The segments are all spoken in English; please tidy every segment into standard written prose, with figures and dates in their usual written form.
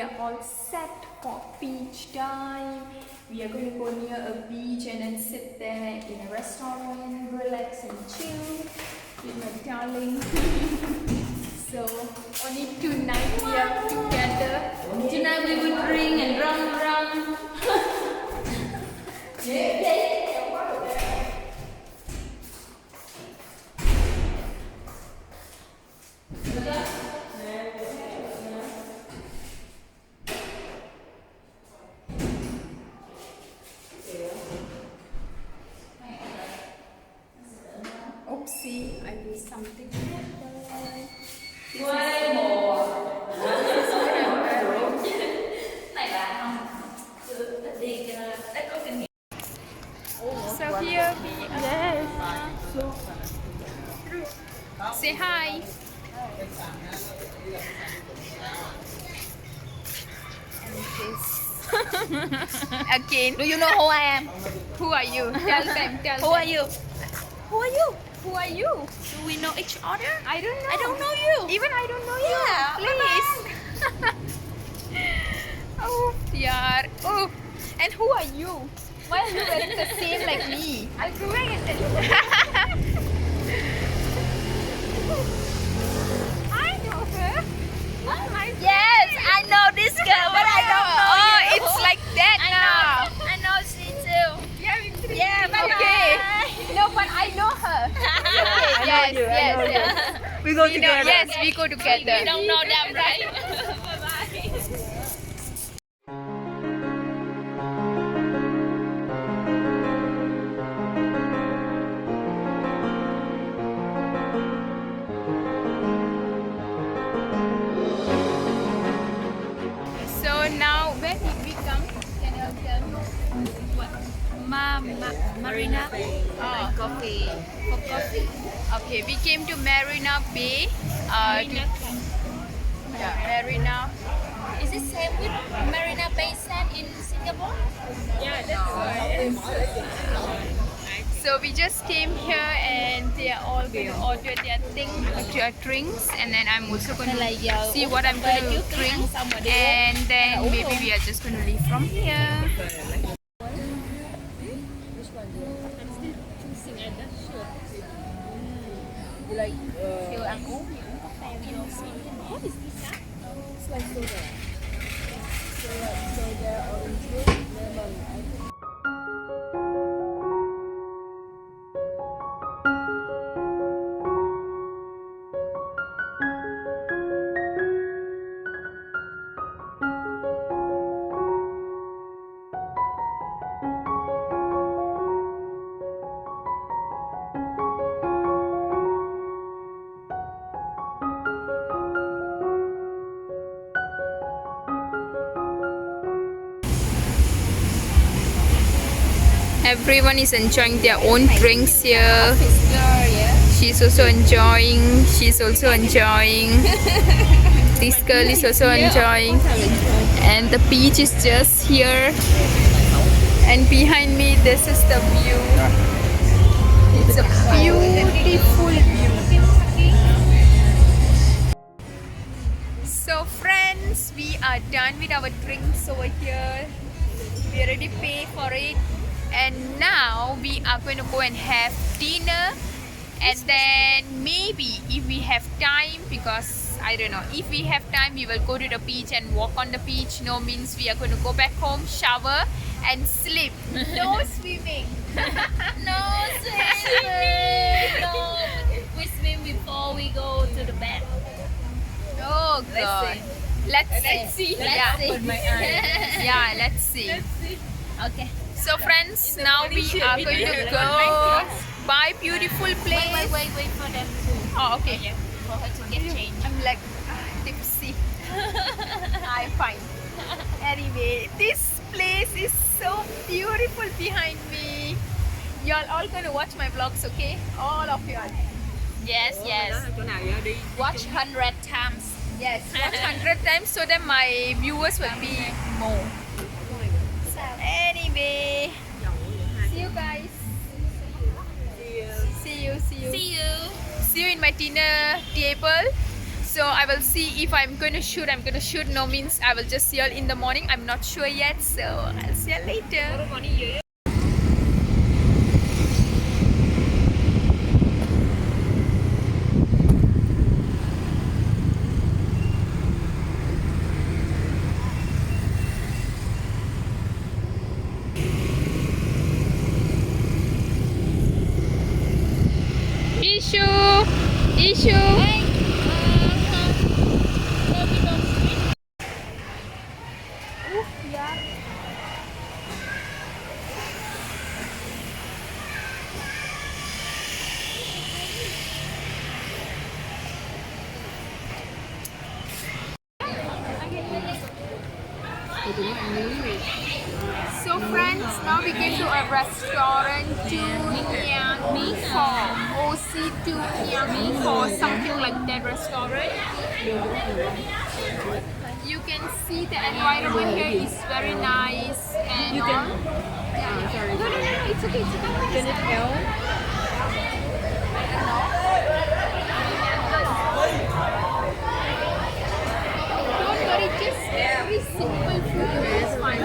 are all set for beach time. We are going to go near a beach and then sit there in a restaurant, relax and chill with my darling. So only tonight we are together. Tonight we will drink and run around. Oopsie, I did something. Way more. So here we are. Say hi. Again. Do you know who I am? Who are you? Tell them. Tell Who them. are you? Who are you? Who are you? Do we know each other? I don't know. I don't know you. Even I don't know you. Yeah, Please. Oh, yaar. Oh, and who are you? Why are you wearing the same like me? I'll go back and tell you. I know her. Yes, I know this girl, but I don't know Oh, you. it's like that now. I know she too. Yeah, bye Okay. bye. No, but I know her. Okay. Yes, yes. We go We know, together. yes, we go together. You don't know them, right? Bye bye. So now, where did we come? Can you tell me? Marina. Oh. Coffee. For coffee. Okay, we came to Marina Bay. Marina. Is it same with Marina Bay Sand in Singapore? So we just came here and they are all going to order their drinks, and then I'm also going to see what I'm going to drink, and then maybe we are just going to leave from here. Like, Kiểu ăn uống What is this? it's like soda. Soda, orange juice, lemon. I think. Everyone is enjoying their own drinks here. Office girl, yeah. She's also enjoying. She's also enjoying. This girl is also enjoying. And the beach is just here. And behind me, this is the view. It's a beautiful view. So friends, we are done with our drinks over here. We already paid for it. And now we are going to go and have dinner, and then maybe if we have time, because I don't know, if we have time we will go to the beach and walk on the beach. No means we are going to go back home, shower and sleep. No swimming. No swimming. No. We swim before we go to the bed. Oh god. Let's see. Yeah. Yeah, let's see. Okay. So friends, now we are going to go buy beautiful place. Wait for them to. Oh, okay. For her to get change. I'm like tipsy. I'm fine. Anyway, this place is so beautiful behind me. Y'all all gonna watch my vlogs, okay? All of y'all. Yes. Watch 100 times. Yes, watch 100 times so that my viewers will be more. Anyway, see you guys. See you. See you. See you in my dinner table. So I will see if I'm gonna shoot. I'm gonna shoot. No means I will just see you in the morning. I'm not sure yet. So I'll see you later. Issue. So friends, now we came to a restaurant to Yang for OC to Yang for something like that restaurant. You can see the environment here is very nice and You can- all. Sorry. No, it's okay. It's okay. Can it help? Don't worry, just very simple food. It's fine.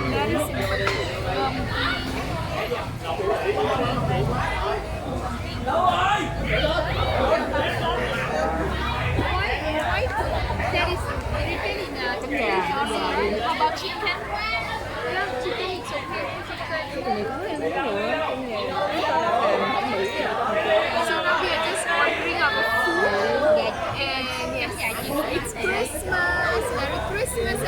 Very simple. Why there is written in a order? How about chicken? Yeah, chicken is okay. So now we are just ordering our food. And yes, it's Christmas. Merry Christmas,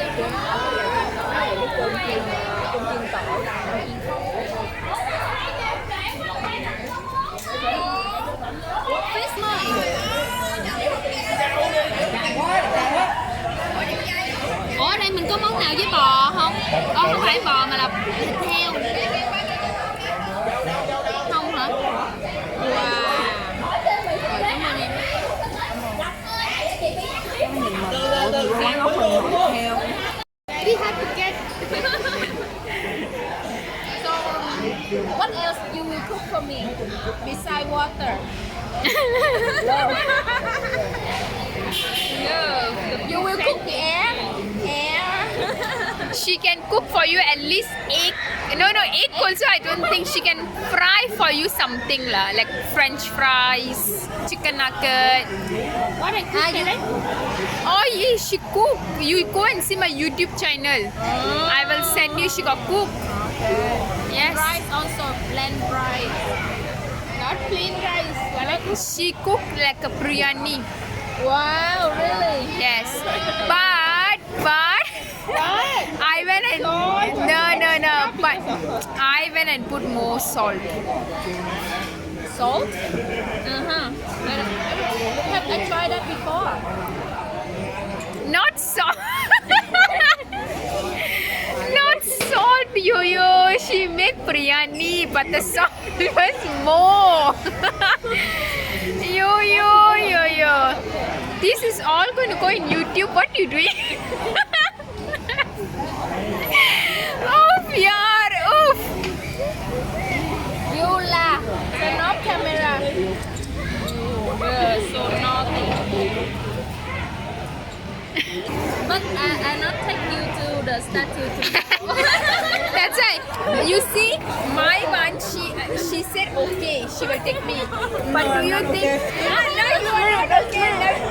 Ủa ở đây mình có món nào với bò không? Không phải bò mà là thịt heo. Không hả? Wow. Rồi, cảm ơn em. Quán ốc mình theo. We have to get. So, what else you will cook for me besides water? No. You will cook the air. She can cook for you at least egg. No, egg also I don't think she can fry for you something lah, like French fries, chicken nugget. What I cook you like? Oh yeah, she cook. You go and see my YouTube channel. I will send you. She got cook. Yes. Rice also, blend rice. Not plain rice. What I cook? She cook like a biryani. Wow, really? Yes. But I went and no. But I went and put more salt. Salt? Have I tried that before? Not salt. Not salt, yo. She made biryani, but the salt was more. yo. This is all going to go in YouTube. What you doing? Oof, yaar. Oof. You laugh. Turn off camera. You're so naughty. But I not take you to the statue to That's right. You see, my one, she said okay, she will take me. But do you think? No, you are not okay.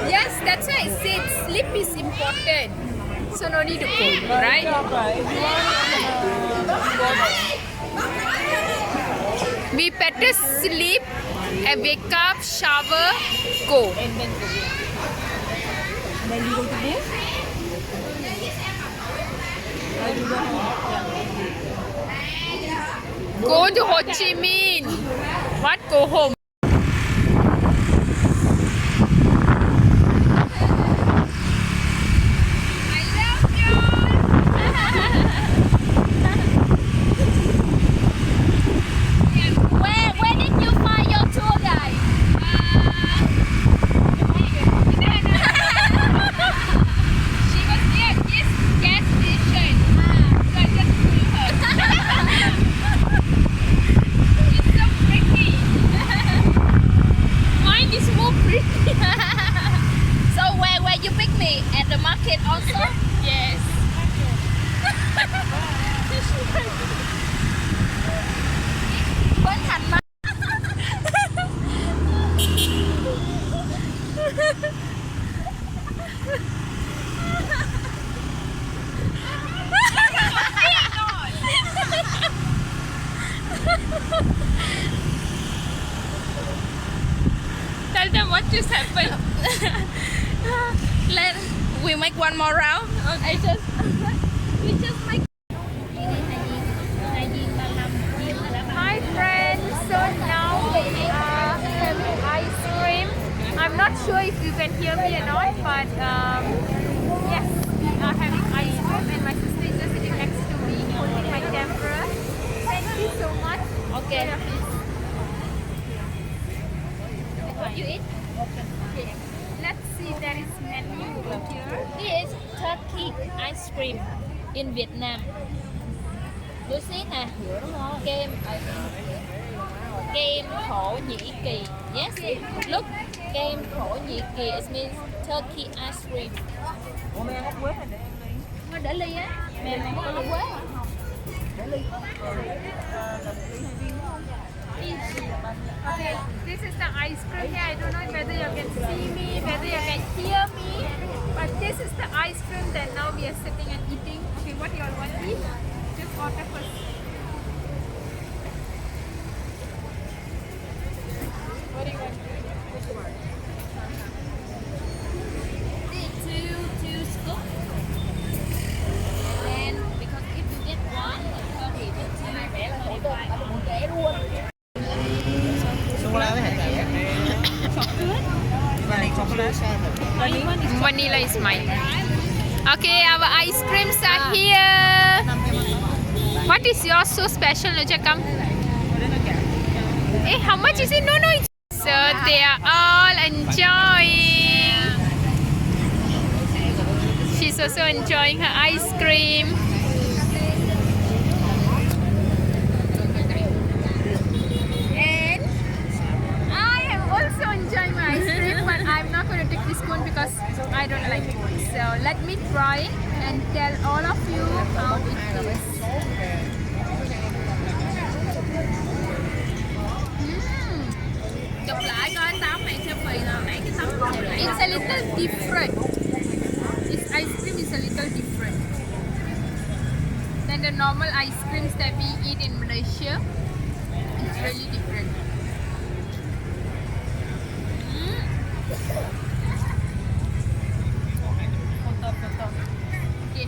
Yes, that's why I said sleep is important. So no need to go, right? We better sleep, wake up, shower, go. Then you go to bed? Go to Ho Chi Minh. What? Go home. I love you. Where did you find your tour guide? She was near this gas station. So I just pulled her. She's so pretty. just happened? Let we make one more round. Okay. We just make. Hi friends, so now we are having ice cream. I'm not sure if you can hear me or not, but yes, we are having ice cream and my sister is just sitting next to me holding my camera. Thank you so much. Okay. Yeah, please. What you eat? Okay. Let's see, there is menu over here. This is Turkey ice cream in Vietnam. Lucy nè, kem Thổ Nhĩ Kỳ. Yes, look, kem Thổ Nhĩ Kỳ. It means Turkey ice cream. Thôi để ly á. Mẹ muốn ăn quế à? Okay, this is the ice cream here. I don't know whether you can see me, whether you can hear me, but this is the ice cream that now we are sitting and eating. Okay, what you all want to eat? Just order first. What do you want? Two scoop. And then because if you get one, thì with two, rẻ luôn. Sô cô la với hạt dẻ. Vanilla is mine. Okay, our ice creams are here. What is yours so special, Nuja? Come. Hey, how much is it? No, no. So they are all enjoying. She's also enjoying her ice cream. And I am also enjoying my ice cream, but I'm not going to take this spoon because I don't like it. So let me try and tell all of you how it is. Chụp lại coi anh Tám này selfie nào nãy cái tấm chụp lại. It's a little different. This ice cream is a little different than the normal ice creams that we eat in Malaysia. It's really different. Okay.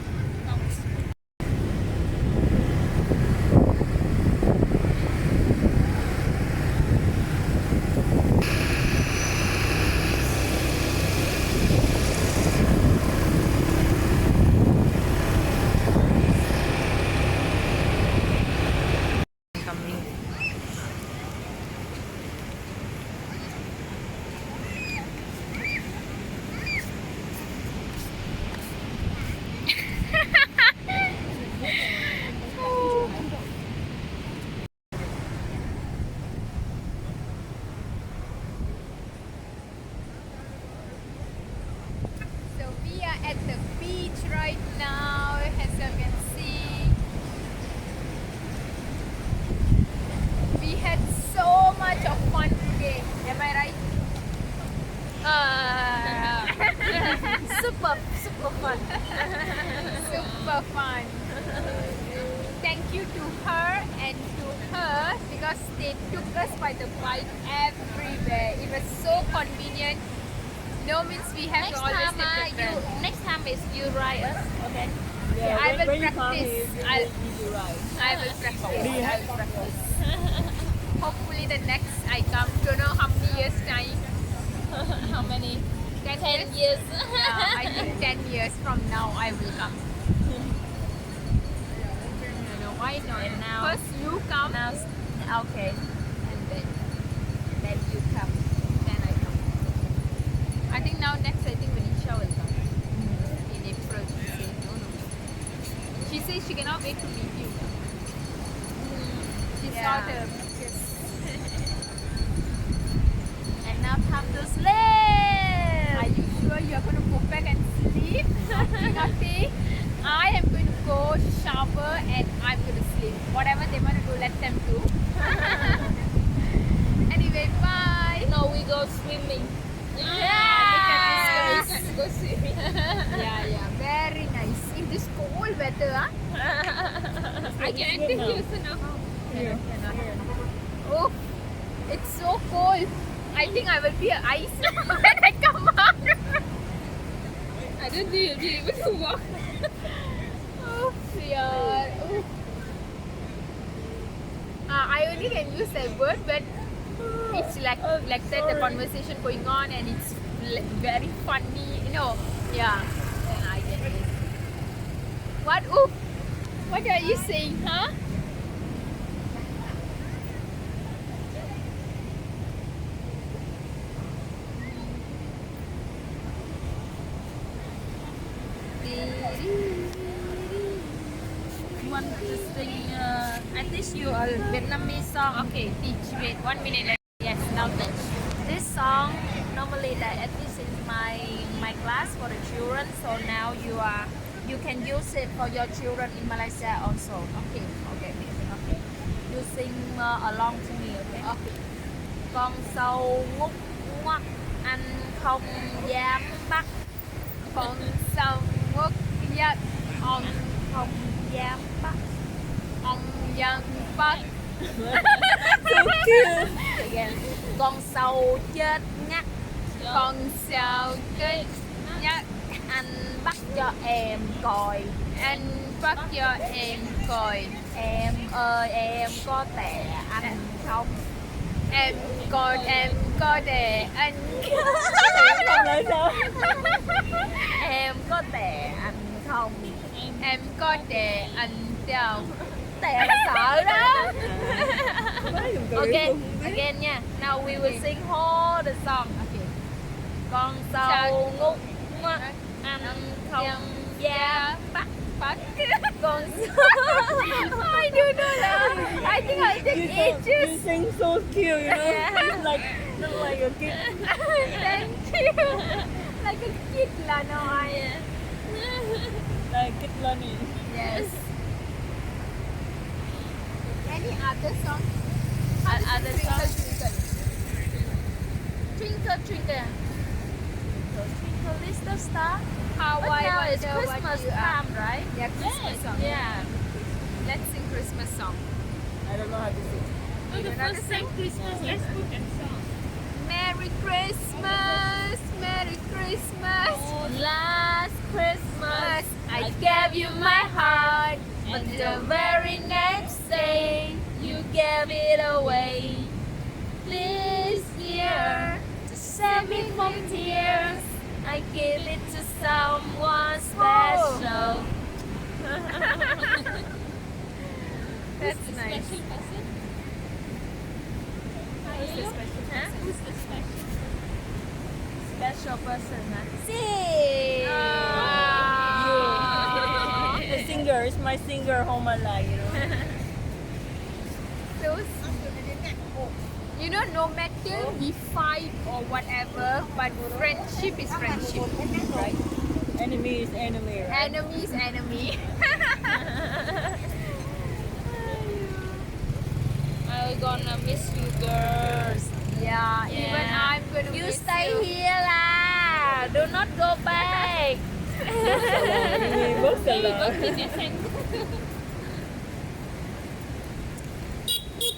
So we are at the beach right now, as you can see. We had so much of fun today. Am I right? Super fun. Super fun. Thank you to her and to her because they took us by the bike everywhere. It was so convenient. No means we have Next to always time, take the friend. next time is you ride us, okay? I will practice. I will practice. I will practice. Hopefully the next I come, don't know how many years time. How many? 10 10 years. Yeah, I think 10 years from now I will come. No, why not? And now- First you come, Now, okay. and Then you come. then I come. I think now next I think Manisha will come. In April she said no. She says she cannot wait to meet you. She saw Yeah. the pictures. And now time to sleep. Are you sure you are going to go back and sleep? Nothing. I am going to go shower and I'm going to sleep. Whatever they want to do, let them do. Anyway, bye. No, we go swimming. Yes. We can go swimming. Yeah, very nice. In this cold weather, huh? I can enter here, so now. Oh, it's so cold. I think I will be an ice when I come out. I don't need able to walk. Oh, yeah. Oh. I only can use that word, but it's like that the conversation going on and it's very funny, you know. Yeah. I get it. What? Oof. What are you saying, huh? Want to sing? I teach you a Vietnamese song. Okay, teach. Wait, 1 minute. Yes, now teach. This song normally that I teach in my class for the children. So now you can use it for your children in Malaysia also. Okay. Okay. Okay. You sing along to me. Okay. Okay. Con sâu ngút ngoắt anh không dám bắt. Con sông ngút nhất ông Không dám bắt. ông dân Bắc. Again. Con sâu chết ngắt Con sao kết nhất anh bắt cho em coi. anh bắt cho em coi. Em ơi em có tè anh không? Em có để anh Không lại sao? Em có tè anh không? em có để anh đâu. Tè là sợ đó. Mới dùng từ Okay, không biết. again nha. Now we will sing whole the song. Okay. Con sâu ngút ngoắt anh không dám bắt. Bắt. Con I don't know that. I think I take You ages. sing so cute, you know? Yeah. It's like, look like a kid. Thank you. Like a kid lah, no I. Like kid learning. Yes. Any other song? Other Twinkle, song. twinkle. Twinkle, twinkle. Twinkle, little star. How But I now it's wonder what Christmas you are. time, right? Yeah, Christmas song. Yeah. Let's sing Christmas song. I don't know how to sing. You don't understand? Christmas, let's put a song. Merry Christmas, Merry Christmas. Last Christmas, I gave you my heart, but the very next day you gave it away. This year, to save me from tears, I give it to someone special. That's nice. Who's the special person? Who's the special person? Sing. The singer is my singer home alive, you know? Those, you know, no matter we fight or whatever, but friendship is friendship, right? Enemy is enemy, right? Enemy is enemy. I'm gonna miss you girls. Yeah, even I'm gonna You miss stay you. here lah. Do not go back. Enemy books a lot.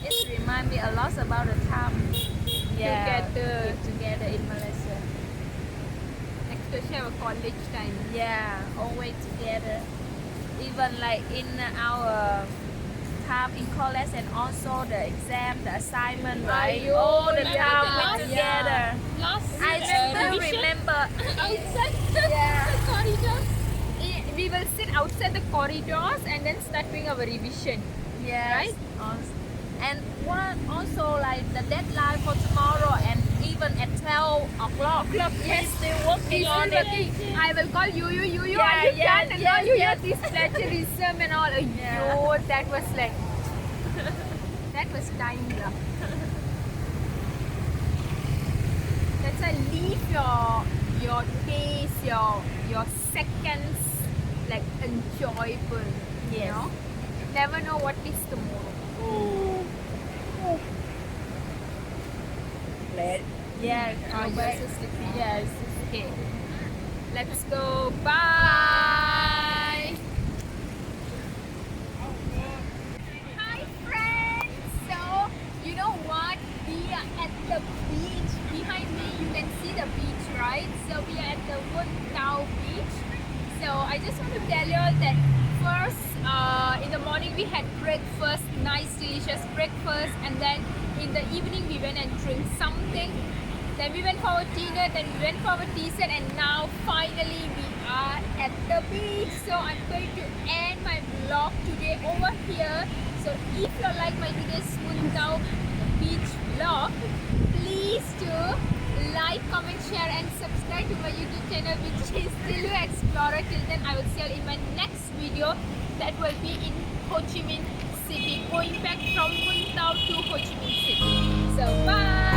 It reminds me a lot about the time. Together. Together in Malaysia. Especially our college time. Yeah, always together. Even like in our time in college and also the exam, the assignment, right? Aiyo, All the yeah, time the we last- together. I still remember. Outside the corridors. We will sit outside the corridors and then start doing our revision. Yes. Right? And one also like the deadline for tomorrow and even at 12 o'clock. Yes. Still working on it. I will call you, Yeah, are you yes, done? And yes, now you yes. hear this plagiarism and all. Yo, that was like, that was time lah. That's why leave your days, your seconds like enjoyable. You Yes. know? Never know what is tomorrow. Let Yes. Oh, go back. yours is different. Yes. Okay. Let's go. Bye. Hi friends. So you know what? We are at the beach we had breakfast, nice delicious breakfast, and then in the evening we went and drink something. Then we went for our dinner, then we went for our dessert, and now finally we are at the beach. So I'm going to end my vlog today over here. So if you like my today's Muntau beach vlog, please do like, comment, share and subscribe to my YouTube channel, which is Tilu Explorer. Till then, I will see you in my next video that will be in Ho Chi Minh City, going back from Muntau to Ho Chi Minh City. So bye!